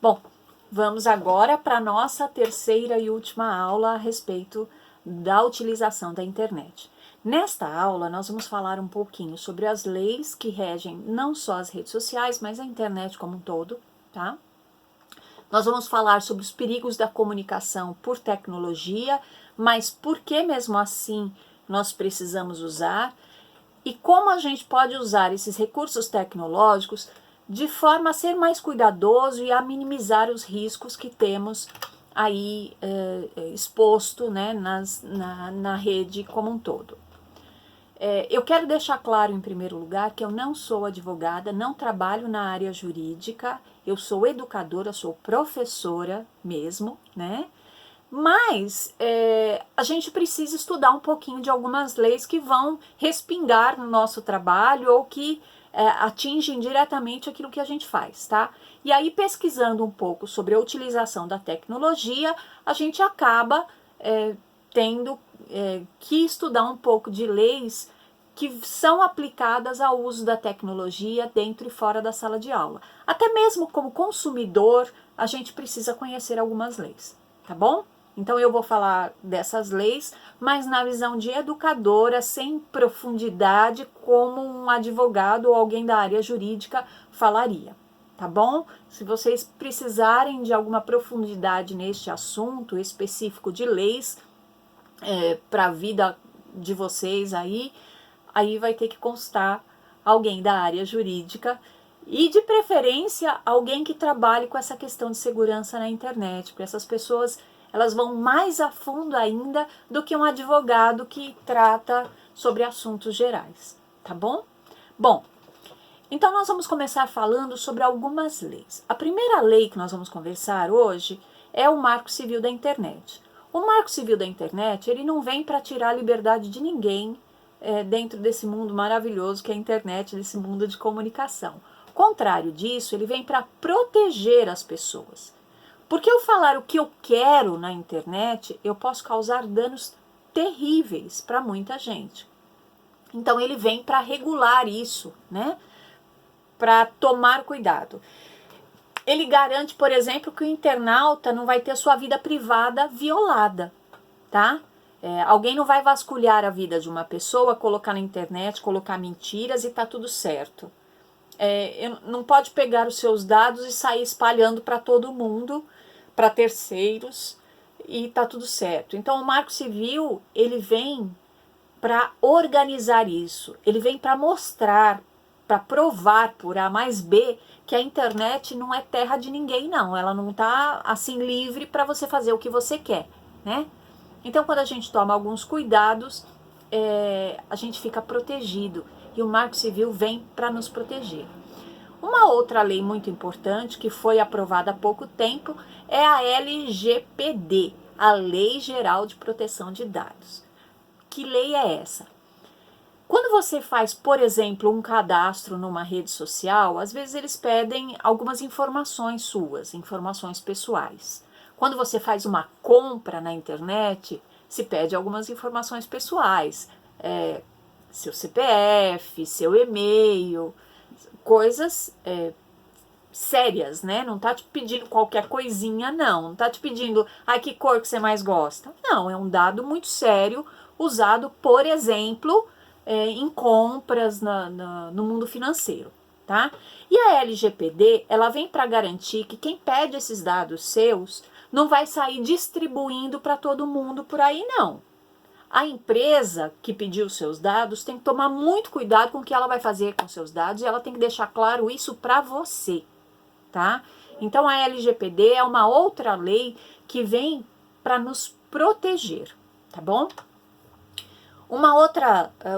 Bom, vamos agora para a nossa terceira e última aula a respeito da utilização da internet. Nesta aula, nós vamos falar um pouquinho sobre as leis que regem não só as redes sociais, mas a internet como um todo, tá? Nós vamos falar sobre os perigos da comunicação por tecnologia, mas por que mesmo assim nós precisamos usar e como a gente pode usar esses recursos tecnológicos de forma a ser mais cuidadoso e a minimizar os riscos que temos aí exposto, né, na rede como um todo. Eu quero deixar claro, em primeiro lugar, que eu não sou advogada, não trabalho na área jurídica, eu sou educadora, sou professora mesmo, né? Mas a gente precisa estudar um pouquinho de algumas leis que vão respingar no nosso trabalho ou que atingem diretamente aquilo que a gente faz, tá? E aí, pesquisando um pouco sobre a utilização da tecnologia, a gente acaba tendo que estudar um pouco de leis que são aplicadas ao uso da tecnologia dentro e fora da sala de aula. Até mesmo como consumidor, a gente precisa conhecer algumas leis, tá bom? Então eu vou falar dessas leis, mas na visão de educadora, sem profundidade, como um advogado ou alguém da área jurídica falaria, tá bom? Se vocês precisarem de alguma profundidade neste assunto específico de leis para a vida de vocês aí vai ter que constar alguém da área jurídica e, de preferência, alguém que trabalhe com essa questão de segurança na internet, porque essas pessoas elas vão mais a fundo ainda do que um advogado que trata sobre assuntos gerais, tá bom? Bom, então nós vamos começar falando sobre algumas leis. A primeira lei que nós vamos conversar hoje é o Marco Civil da Internet. O Marco Civil da Internet, ele não vem para tirar a liberdade de ninguém dentro desse mundo maravilhoso que é a internet, desse mundo de comunicação. Contrário disso, ele vem para proteger as pessoas. Porque eu falar o que eu quero na internet, eu posso causar danos terríveis para muita gente. Então ele vem para regular isso, né? Para tomar cuidado. Ele garante, por exemplo, que o internauta não vai ter sua vida privada violada, tá? Alguém não vai vasculhar a vida de uma pessoa, colocar na internet, colocar mentiras e tá tudo certo. Não pode pegar os seus dados e sair espalhando para todo mundo, para terceiros, e tá tudo certo. Então o Marco Civil, ele vem para organizar isso, ele vem para mostrar, para provar por A mais B que a internet não é terra de ninguém, não. Ela não tá assim livre para você fazer o que você quer, né? Então, quando a gente toma alguns cuidados, a gente fica protegido e o Marco Civil vem para nos proteger. Uma outra lei muito importante que foi aprovada há pouco tempo é a LGPD, a Lei Geral de Proteção de Dados. Que lei é essa? Quando você faz, por exemplo, um cadastro numa rede social, às vezes eles pedem algumas informações suas, informações pessoais. Quando você faz uma compra na internet, se pede algumas informações pessoais, seu CPF, seu e-mail, coisas sérias, né? Não tá te pedindo qualquer coisinha, não. Não tá te pedindo, que cor que você mais gosta. Não, é um dado muito sério, usado, por exemplo, em compras no mundo financeiro, tá? E a LGPD, ela vem para garantir que quem pede esses dados seus não vai sair distribuindo para todo mundo por aí, não. A empresa que pediu seus dados tem que tomar muito cuidado com o que ela vai fazer com seus dados e ela tem que deixar claro isso para você, tá? Então a LGPD é uma outra lei que vem para nos proteger, tá bom?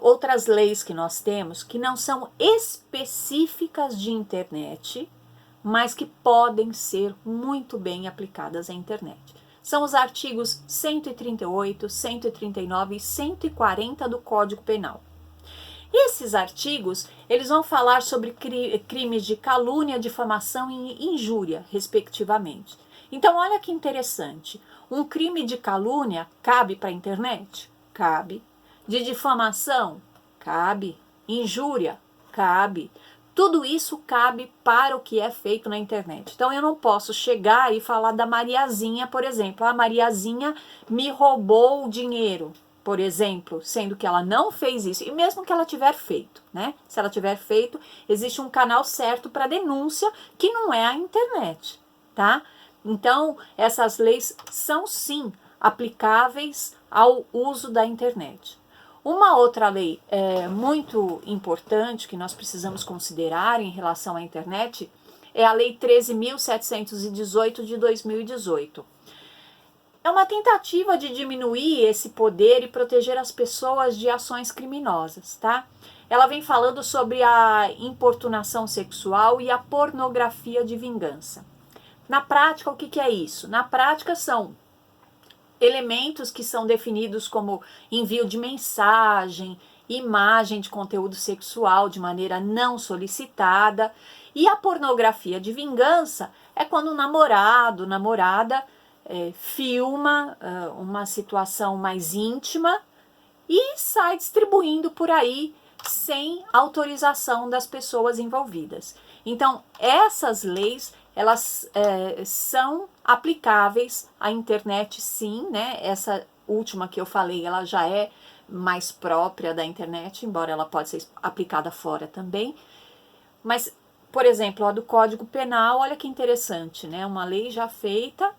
Outras leis que nós temos que não são específicas de internet, mas que podem ser muito bem aplicadas à internet. São os artigos 138, 139 e 140 do Código Penal. Esses artigos, eles vão falar sobre crimes de calúnia, difamação e injúria, respectivamente. Então, olha que interessante. Um crime de calúnia cabe para a internet? Cabe. De difamação? Cabe. Injúria? Cabe. Tudo isso cabe para o que é feito na internet. Então eu não posso chegar e falar da Mariazinha, por exemplo. A Mariazinha me roubou o dinheiro, por exemplo, sendo que ela não fez isso. E mesmo que ela tiver feito, né? Se ela tiver feito, existe um canal certo para denúncia, que não é a internet, tá? Então, essas leis são sim aplicáveis ao uso da internet. Uma outra lei muito importante que nós precisamos considerar em relação à internet é a Lei 13.718 de 2018. É uma tentativa de diminuir esse poder e proteger as pessoas de ações criminosas, tá? Ela vem falando sobre a importunação sexual e a pornografia de vingança. Na prática, o que é isso? Na prática, são elementos que são definidos como envio de mensagem, imagem de conteúdo sexual de maneira não solicitada. E a pornografia de vingança é quando o namorado, namorada filma uma situação mais íntima e sai distribuindo por aí sem autorização das pessoas envolvidas. Então, essas leis, elas são aplicáveis à internet, sim, né? Essa última que eu falei, ela já é mais própria da internet, embora ela pode ser aplicada fora também. Mas, por exemplo, a do Código Penal, olha que interessante, né? Uma lei já feita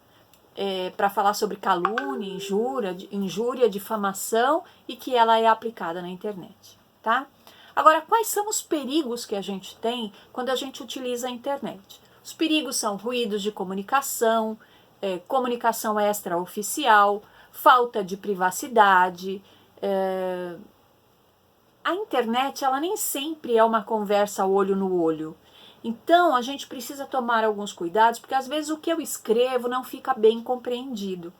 para falar sobre calúnia, injúria, difamação, e que ela é aplicada na internet, tá? Agora, quais são os perigos que a gente tem quando a gente utiliza a internet? Os perigos são ruídos de comunicação, comunicação extraoficial, falta de privacidade. A internet, ela nem sempre é uma conversa olho no olho. Então, a gente precisa tomar alguns cuidados, porque às vezes o que eu escrevo não fica bem compreendido,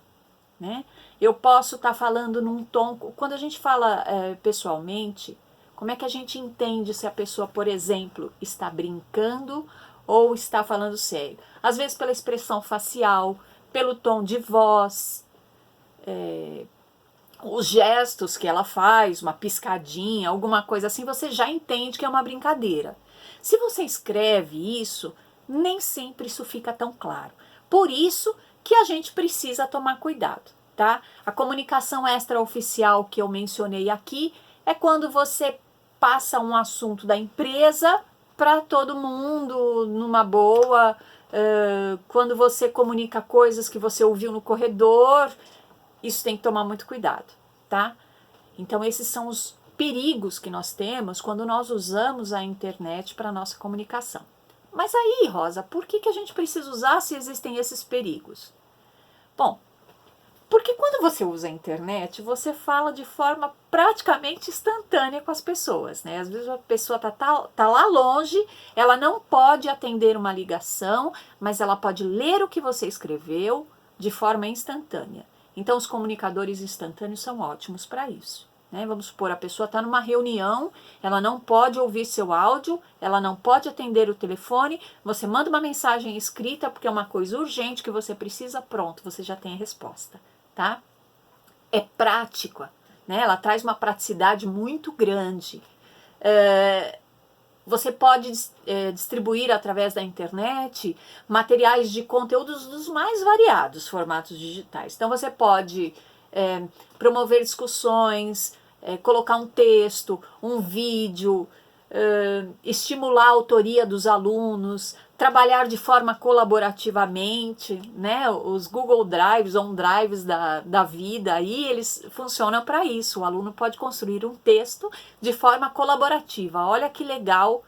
né? Eu posso estar falando num tom... Quando a gente fala pessoalmente, como é que a gente entende se a pessoa, por exemplo, está brincando ou está falando sério? Às vezes pela expressão facial, pelo tom de voz, os gestos que ela faz, uma piscadinha, alguma coisa assim, você já entende que é uma brincadeira. Se você escreve isso, nem sempre isso fica tão claro. Por isso que a gente precisa tomar cuidado, tá? A comunicação extraoficial que eu mencionei aqui é quando você passa um assunto da empresa para todo mundo numa boa, quando você comunica coisas que você ouviu no corredor, isso tem que tomar muito cuidado, tá? Então esses são os perigos que nós temos quando nós usamos a internet para a nossa comunicação. Mas aí, Rosa, por que a gente precisa usar se existem esses perigos? Bom, porque quando você usa a internet, você fala de forma praticamente instantânea com as pessoas, né? Às vezes a pessoa tá lá longe, ela não pode atender uma ligação, mas ela pode ler o que você escreveu de forma instantânea. Então, os comunicadores instantâneos são ótimos para isso. Né? Vamos supor, a pessoa está numa reunião, ela não pode ouvir seu áudio, ela não pode atender o telefone, você manda uma mensagem escrita porque é uma coisa urgente que você precisa, pronto, você já tem a resposta, tá? É prática, né? Ela traz uma praticidade muito grande. Você pode distribuir através da internet materiais de conteúdos dos mais variados formatos digitais. Então você pode promover discussões, colocar um texto, um vídeo, estimular a autoria dos alunos, trabalhar de forma colaborativamente, né? Os Google Drives, OneDrives da vida, aí eles funcionam para isso. O aluno pode construir um texto de forma colaborativa. Olha que legal,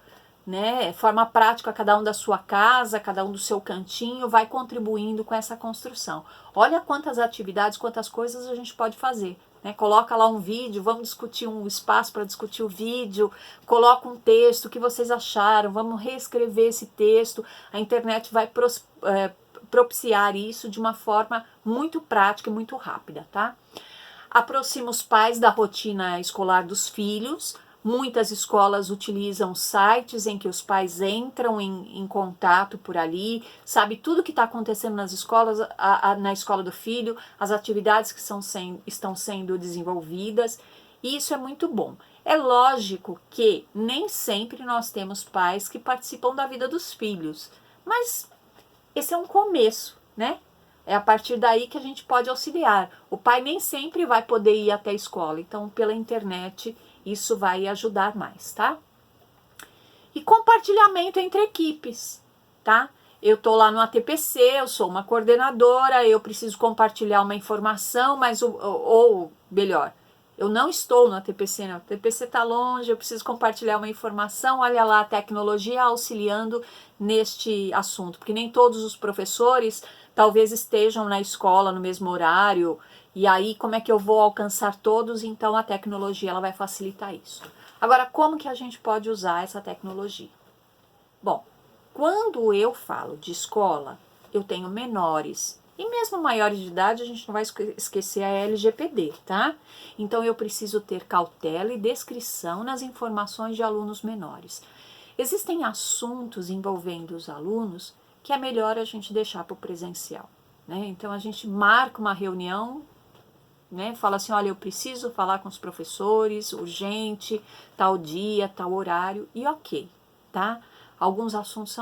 né? Forma prática, cada um da sua casa, cada um do seu cantinho, vai contribuindo com essa construção. Olha quantas atividades, quantas coisas a gente pode fazer. Né? Coloca lá um vídeo, vamos discutir um espaço para discutir o vídeo, coloca um texto, o que vocês acharam, vamos reescrever esse texto. A internet vai propiciar isso de uma forma muito prática e muito rápida, tá? Aproxima os pais da rotina escolar dos filhos. Muitas escolas utilizam sites em que os pais entram em contato por ali, sabe tudo que está acontecendo nas escolas, na escola do filho, as atividades que estão sendo desenvolvidas, e isso é muito bom. É lógico que nem sempre nós temos pais que participam da vida dos filhos, mas esse é um começo, né? É a partir daí que a gente pode auxiliar. O pai nem sempre vai poder ir até a escola, então pela internet isso vai ajudar mais, tá? E compartilhamento entre equipes, tá? Eu tô lá no ATPC, eu sou uma coordenadora, eu preciso compartilhar uma informação, mas ou melhor, eu não estou no ATPC, não. O ATPC está longe, eu preciso compartilhar uma informação, olha lá a tecnologia auxiliando neste assunto, porque nem todos os professores talvez estejam na escola no mesmo horário, e aí como é que eu vou alcançar todos? Então a tecnologia ela vai facilitar isso. Agora, como que a gente pode usar essa tecnologia? Bom, quando eu falo de escola, eu tenho menores e mesmo maiores de idade, a gente não vai esquecer a LGPD, tá? Então eu preciso ter cautela e descrição nas informações de alunos menores. Existem assuntos envolvendo os alunos que é melhor a gente deixar para o presencial, né? Então a gente marca uma reunião, né? Fala assim, olha, eu preciso falar com os professores, urgente, tal dia, tal horário, e ok, tá? Alguns assuntos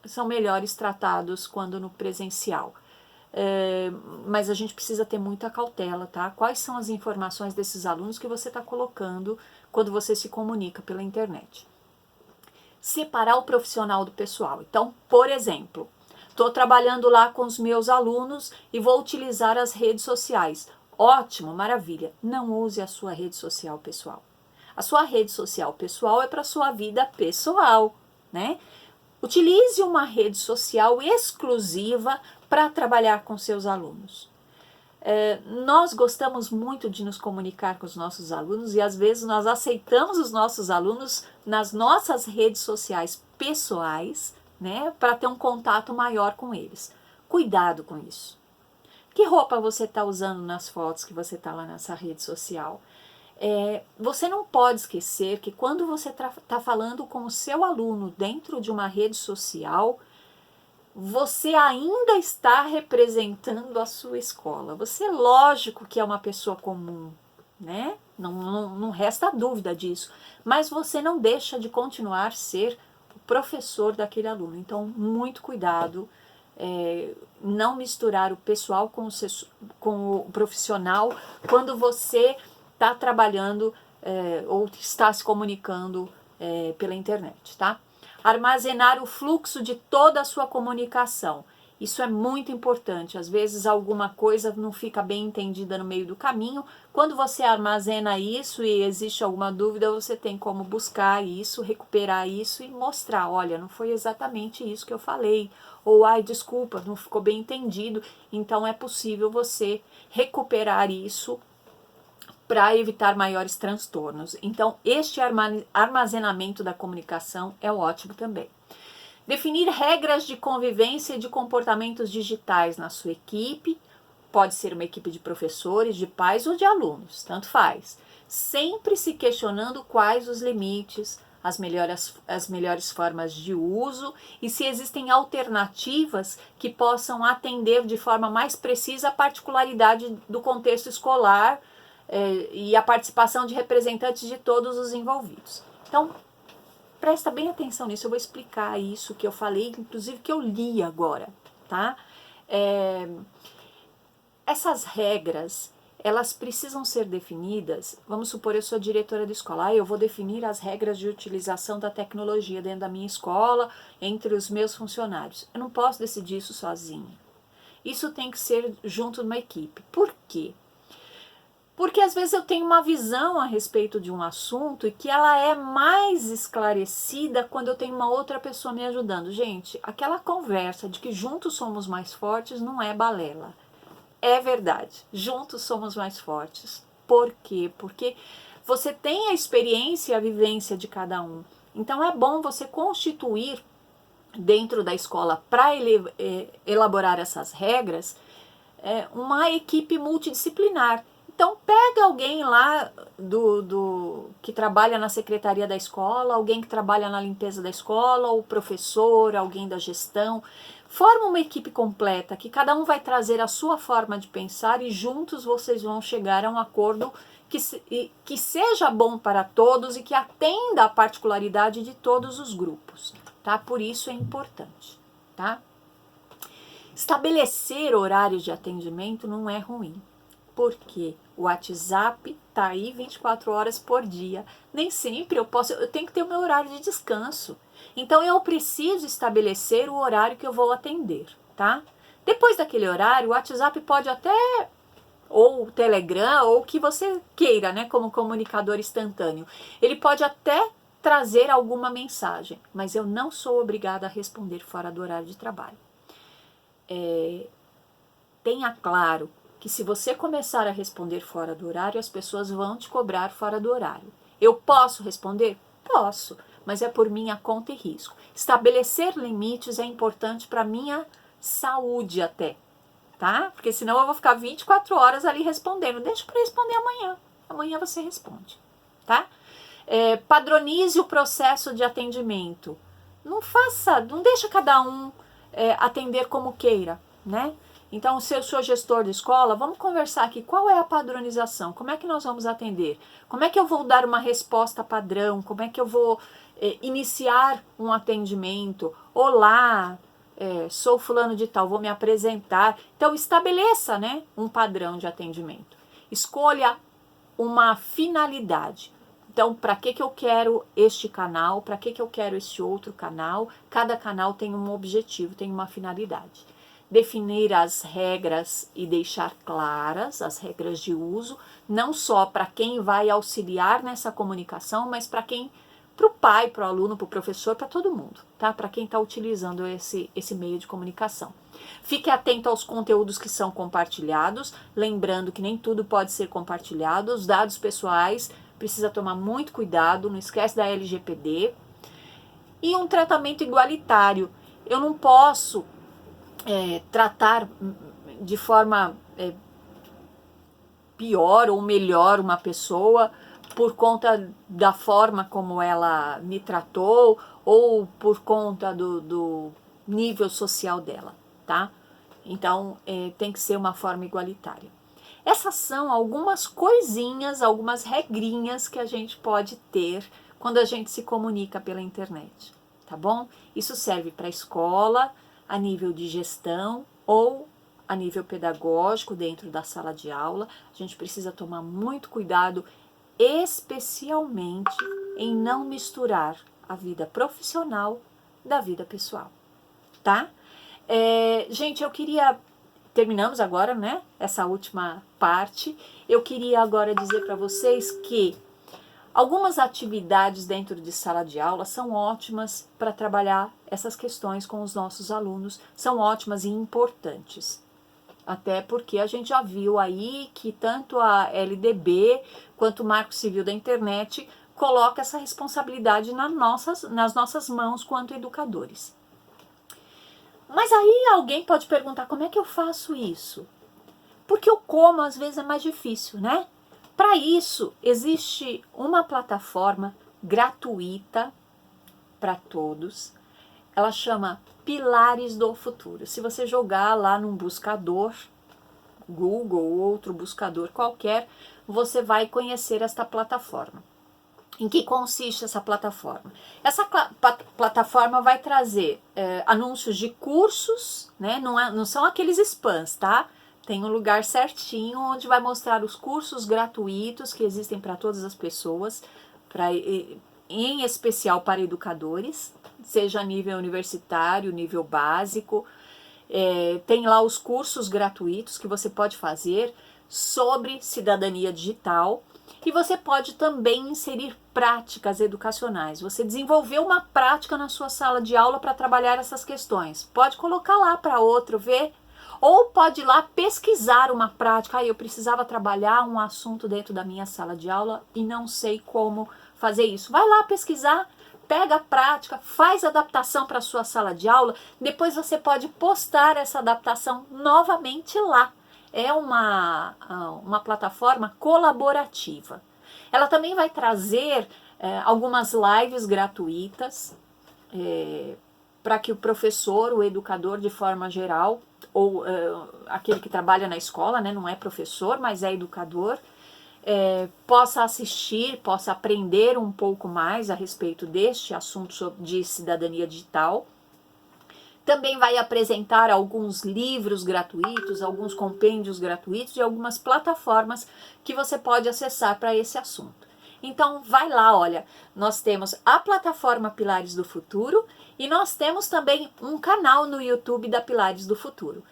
são melhores tratados quando no presencial. Mas a gente precisa ter muita cautela, tá? Quais são as informações desses alunos que você está colocando quando você se comunica pela internet? Separar o profissional do pessoal. Então, por exemplo, estou trabalhando lá com os meus alunos e vou utilizar as redes sociais. Ótimo, maravilha. Não use a sua rede social pessoal. A sua rede social pessoal é para a sua vida pessoal, né? Utilize uma rede social exclusiva para trabalhar com seus alunos. Nós gostamos muito de nos comunicar com os nossos alunos e às vezes nós aceitamos os nossos alunos nas nossas redes sociais pessoais, né, para ter um contato maior com eles. Cuidado com isso. Que roupa você está usando nas fotos que você está lá nessa rede social? Você não pode esquecer que quando você está falando com o seu aluno dentro de uma rede social, você ainda está representando a sua escola. Você, lógico que é uma pessoa comum, né? Não resta dúvida disso. Mas você não deixa de continuar a ser o professor daquele aluno. Então, muito cuidado. Não misturar o pessoal com o profissional quando você está trabalhando ou está se comunicando pela internet, tá? Armazenar o fluxo de toda a sua comunicação. Isso é muito importante. Às vezes alguma coisa não fica bem entendida no meio do caminho. Quando você armazena isso e existe alguma dúvida, você tem como buscar isso, recuperar isso e mostrar, olha, não foi exatamente isso que eu falei. Ou, ai, desculpa, não ficou bem entendido. Então é possível você recuperar isso para evitar maiores transtornos. Então, este armazenamento da comunicação é ótimo também. Definir regras de convivência e de comportamentos digitais na sua equipe, pode ser uma equipe de professores, de pais ou de alunos, tanto faz. Sempre se questionando quais os limites, as melhores formas de uso e se existem alternativas que possam atender de forma mais precisa a particularidade do contexto escolar e a participação de representantes de todos os envolvidos. Então, presta bem atenção nisso, eu vou explicar isso que eu falei, inclusive que eu li agora, tá? Essas regras, elas precisam ser definidas. Vamos supor, eu sou diretora de escola, eu vou definir as regras de utilização da tecnologia dentro da minha escola, entre os meus funcionários. Eu não posso decidir isso sozinha. Isso tem que ser junto de uma equipe. Por quê? Porque às vezes eu tenho uma visão a respeito de um assunto e que ela é mais esclarecida quando eu tenho uma outra pessoa me ajudando. Gente, aquela conversa de que juntos somos mais fortes não é balela. É verdade, juntos somos mais fortes. Por quê? Porque você tem a experiência e a vivência de cada um. Então é bom você constituir dentro da escola para elaborar essas regras uma equipe multidisciplinar. Então pega alguém lá que trabalha na secretaria da escola, alguém que trabalha na limpeza da escola, o professor, alguém da gestão. Forma uma equipe completa, que cada um vai trazer a sua forma de pensar e juntos vocês vão chegar a um acordo que seja bom para todos e que atenda à particularidade de todos os grupos, tá? Por isso é importante, tá? Estabelecer horários de atendimento não é ruim, porque o WhatsApp tá aí 24 horas por dia. Nem sempre eu tenho que ter o meu horário de descanso. Então eu preciso estabelecer o horário que eu vou atender, tá? Depois daquele horário, o WhatsApp pode até, ou o Telegram, ou o que você queira, né, como comunicador instantâneo. Ele pode até trazer alguma mensagem, mas eu não sou obrigada a responder fora do horário de trabalho. Tenha claro que se você começar a responder fora do horário, as pessoas vão te cobrar fora do horário. Eu posso responder? Posso, mas é por minha conta e risco. Estabelecer limites é importante para minha saúde até, tá? Porque senão eu vou ficar 24 horas ali respondendo. Deixa para responder amanhã. Amanhã você responde, tá? Padronize o processo de atendimento. Não deixa cada um atender como queira, né? Então, se eu sou gestor de escola, vamos conversar aqui, qual é a padronização? Como é que nós vamos atender? Como é que eu vou dar uma resposta padrão? Como é que eu vou iniciar um atendimento? Olá, sou fulano de tal, vou me apresentar. Então, estabeleça, né, um padrão de atendimento. Escolha uma finalidade. Então, para que eu quero este canal? Para que eu quero este outro canal? Cada canal tem um objetivo, tem uma finalidade. Definir as regras e deixar claras as regras de uso, não só para quem vai auxiliar nessa comunicação, mas para o pai, para o aluno, para o professor, para todo mundo, tá? Para quem está utilizando esse meio de comunicação. Fique atento aos conteúdos que são compartilhados, lembrando que nem tudo pode ser compartilhado, os dados pessoais precisa tomar muito cuidado, não esquece da LGPD. E um tratamento igualitário. Eu não posso tratar de forma pior ou melhor uma pessoa por conta da forma como ela me tratou ou por conta do nível social dela, tá? Então, tem que ser uma forma igualitária. Essas são algumas coisinhas, algumas regrinhas que a gente pode ter quando a gente se comunica pela internet, tá bom? Isso serve para a escola, a nível de gestão ou a nível pedagógico dentro da sala de aula. A gente precisa tomar muito cuidado, especialmente em não misturar a vida profissional da vida pessoal, tá? Gente, terminamos agora, né, essa última parte. Eu queria agora dizer para vocês que algumas atividades dentro de sala de aula são ótimas para trabalhar essas questões com os nossos alunos, são ótimas e importantes. Até porque a gente já viu aí que tanto a LDB quanto o Marco Civil da Internet coloca essa responsabilidade nas nossas mãos quanto educadores. Mas aí alguém pode perguntar, como é que eu faço isso? Porque o como às vezes é mais difícil, né? Para isso, existe uma plataforma gratuita para todos. Ela chama Pilares do Futuro. Se você jogar lá num buscador, Google ou outro buscador qualquer, você vai conhecer esta plataforma. Em que consiste essa plataforma? Essa plataforma vai trazer anúncios de cursos, né? Não são aqueles spams, tá? Tem um lugar certinho onde vai mostrar os cursos gratuitos que existem para todas as pessoas, em especial para educadores, seja a nível universitário, nível básico. Tem lá os cursos gratuitos que você pode fazer sobre cidadania digital. E você pode também inserir práticas educacionais. Você desenvolveu uma prática na sua sala de aula para trabalhar essas questões. Pode colocar lá para outro ver. Ou pode ir lá pesquisar uma prática. Eu precisava trabalhar um assunto dentro da minha sala de aula e não sei como fazer isso. Vai lá pesquisar, pega a prática, faz adaptação para a sua sala de aula. Depois você pode postar essa adaptação novamente lá. É uma plataforma colaborativa. Ela também vai trazer algumas lives gratuitas para que o professor, o educador de forma geral, ou aquele que trabalha na escola, né, não é professor, mas é educador, possa assistir, possa aprender um pouco mais a respeito deste assunto de cidadania digital. Também vai apresentar alguns livros gratuitos, alguns compêndios gratuitos e algumas plataformas que você pode acessar para esse assunto. Então vai lá, olha, nós temos a plataforma Pilares do Futuro e nós temos também um canal no YouTube da Pilares do Futuro.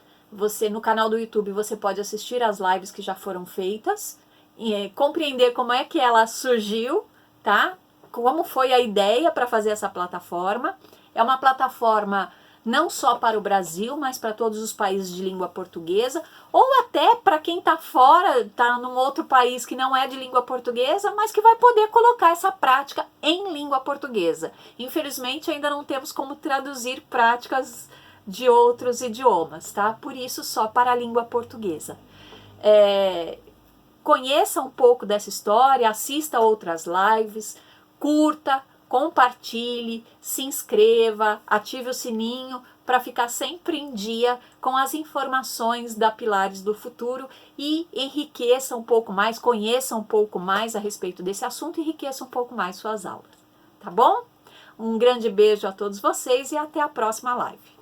No canal do YouTube você pode assistir as lives que já foram feitas, e compreender como é que ela surgiu, tá? Como foi a ideia para fazer essa plataforma. É uma plataforma não só para o Brasil, mas para todos os países de língua portuguesa, ou até para quem está fora, está num outro país que não é de língua portuguesa, mas que vai poder colocar essa prática em língua portuguesa. Infelizmente, ainda não temos como traduzir práticas de outros idiomas, tá? Por isso, só para a língua portuguesa. Conheça um pouco dessa história, assista outras lives, curta, compartilhe, se inscreva, ative o sininho para ficar sempre em dia com as informações da Pilares do Futuro e enriqueça um pouco mais, conheça um pouco mais a respeito desse assunto e enriqueça um pouco mais suas aulas, tá bom? Um grande beijo a todos vocês e até a próxima live.